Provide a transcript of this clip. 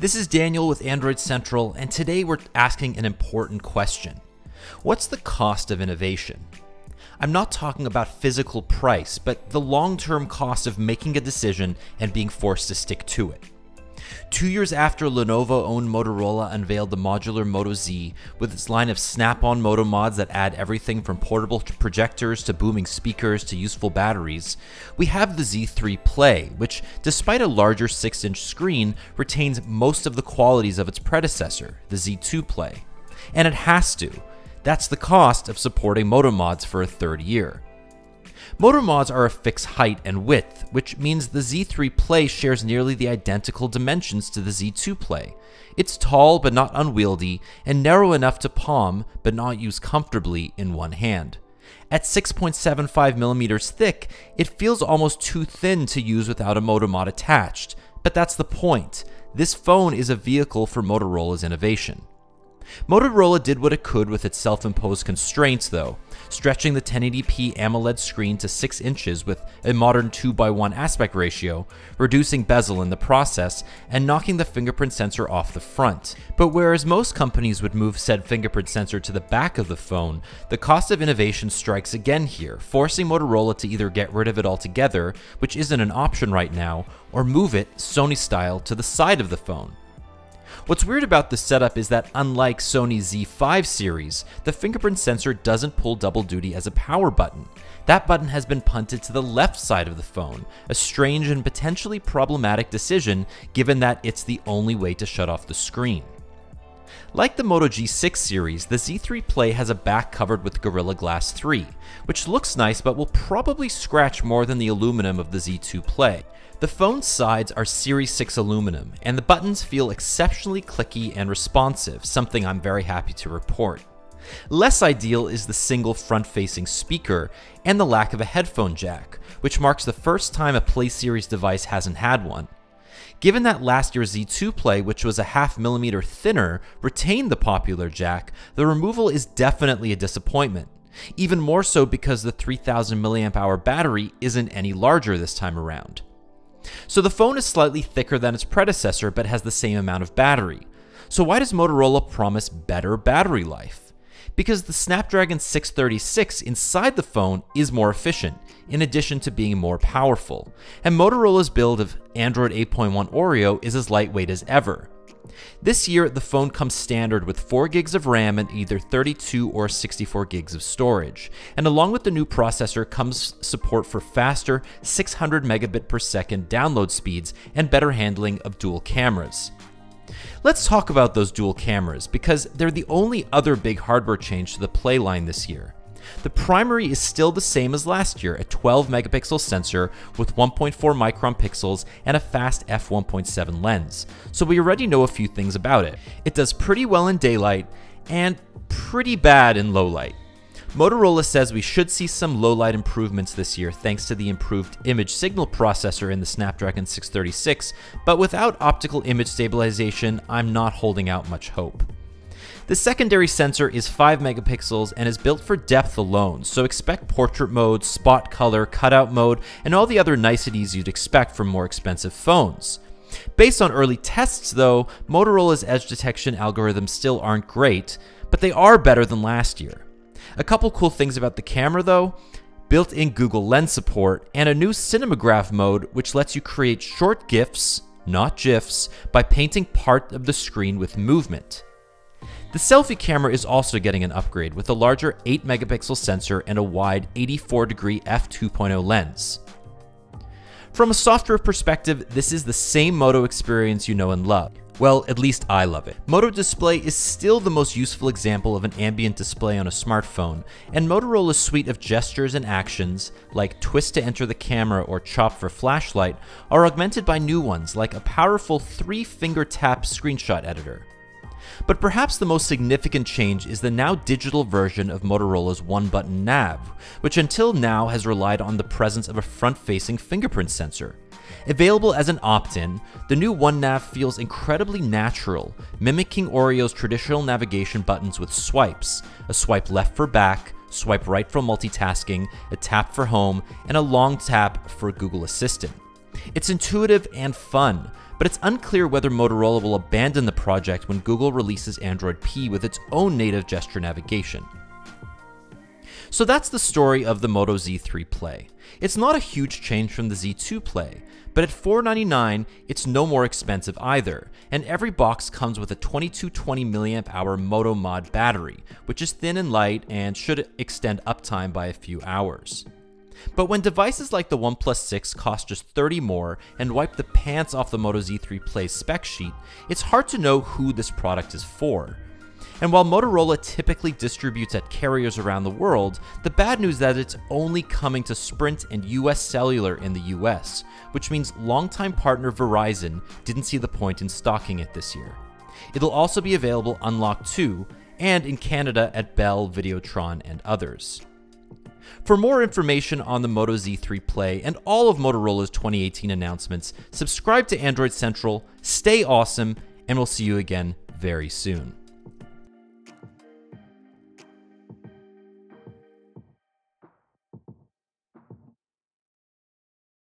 This is Daniel with Android Central, and today we're asking an important question. What's the cost of innovation? I'm not talking about physical price, but the long-term cost of making a decision and being forced to stick to it. 2 years after Lenovo-owned Motorola unveiled the modular Moto Z with its line of snap-on Moto mods that add everything from portable projectors to booming speakers to useful batteries, we have the Z3 Play, which, despite a larger 6-inch screen, retains most of the qualities of its predecessor, the Z2 Play. And it has to. That's the cost of supporting Moto mods for a third year. Moto mods are a fixed height and width, which means the Z3 Play shares nearly the identical dimensions to the Z2 Play. It's tall but not unwieldy, and narrow enough to palm but not use comfortably in one hand. At 6.75mm thick, it feels almost too thin to use without a Moto mod attached, but that's the point. This phone is a vehicle for Motorola's innovation. Motorola did what it could with its self-imposed constraints though, stretching the 1080p AMOLED screen to 6 inches with a modern 2:1 aspect ratio, reducing bezel in the process, and knocking the fingerprint sensor off the front. But whereas most companies would move said fingerprint sensor to the back of the phone, the cost of innovation strikes again here, forcing Motorola to either get rid of it altogether, which isn't an option right now, or move it, Sony style, to the side of the phone. What's weird about this setup is that unlike Sony's Z5 series, the fingerprint sensor doesn't pull double duty as a power button. That button has been punted to the left side of the phone, a strange and potentially problematic decision given that it's the only way to shut off the screen. Like the Moto G6 series, the Z3 Play has a back covered with Gorilla Glass 3, which looks nice but will probably scratch more than the aluminum of the Z2 Play. The phone's sides are Series 6 aluminum, and the buttons feel exceptionally clicky and responsive, something I'm very happy to report. Less ideal is the single front-facing speaker and the lack of a headphone jack, which marks the first time a Play series device hasn't had one. Given that last year's Z2 Play, which was a ½ mm thinner, retained the popular jack, the removal is definitely a disappointment. Even more so because the 3000 mAh battery isn't any larger this time around. So the phone is slightly thicker than its predecessor but has the same amount of battery. So why does Motorola promise better battery life? Because the Snapdragon 636 inside the phone is more efficient, in addition to being more powerful, and Motorola's build of Android 8.1 Oreo is as lightweight as ever. This year, the phone comes standard with 4 gigs of RAM and either 32 or 64 gigs of storage, and along with the new processor comes support for faster 600 megabit per second download speeds and better handling of dual cameras. Let's talk about those dual cameras, because they're the only other big hardware change to the Play line this year. The primary is still the same as last year, a 12 megapixel sensor with 1.4 micron pixels and a fast f1.7 lens, so we already know a few things about it. It does pretty well in daylight and pretty bad in low light. Motorola says we should see some low light improvements this year thanks to the improved image signal processor in the Snapdragon 636, but without optical image stabilization, I'm not holding out much hope. The secondary sensor is 5 megapixels and is built for depth alone, so expect portrait mode, spot color, cutout mode, and all the other niceties you'd expect from more expensive phones. Based on early tests though, Motorola's edge detection algorithms still aren't great, but they are better than last year. A couple cool things about the camera though: built-in Google Lens support, and a new Cinemagraph mode which lets you create short GIFs, not GIFs, by painting part of the screen with movement. The selfie camera is also getting an upgrade with a larger 8 megapixel sensor and a wide 84-degree f2.0 lens. From a software perspective, this is the same Moto experience you know and love. Well, at least I love it. Moto Display is still the most useful example of an ambient display on a smartphone, and Motorola's suite of gestures and actions, like twist to enter the camera or chop for flashlight, are augmented by new ones like a powerful 3-finger tap screenshot editor. But perhaps the most significant change is the now digital version of Motorola's one-button nav, which until now has relied on the presence of a front-facing fingerprint sensor. Available as an opt-in, the new One Nav feels incredibly natural, mimicking Oreo's traditional navigation buttons with swipes: a swipe left for back, swipe right for multitasking, a tap for home, and a long tap for Google Assistant. It's intuitive and fun, but it's unclear whether Motorola will abandon the project when Google releases Android P with its own native gesture navigation. So that's the story of the Moto Z3 Play. It's not a huge change from the Z2 Play, but at $499, it's no more expensive either, and every box comes with a 2220 mAh Moto Mod battery, which is thin and light and should extend uptime by a few hours. But when devices like the OnePlus 6 cost just 30 more and wipe the pants off the Moto Z3 Play's spec sheet, it's hard to know who this product is for. And while Motorola typically distributes at carriers around the world, the bad news is that it's only coming to Sprint and US Cellular in the US, which means longtime partner Verizon didn't see the point in stocking it this year. It'll also be available unlocked too, and in Canada at Bell, Videotron, and others. For more information on the Moto Z3 Play and all of Motorola's 2018 announcements, subscribe to Android Central, stay awesome, and we'll see you again very soon.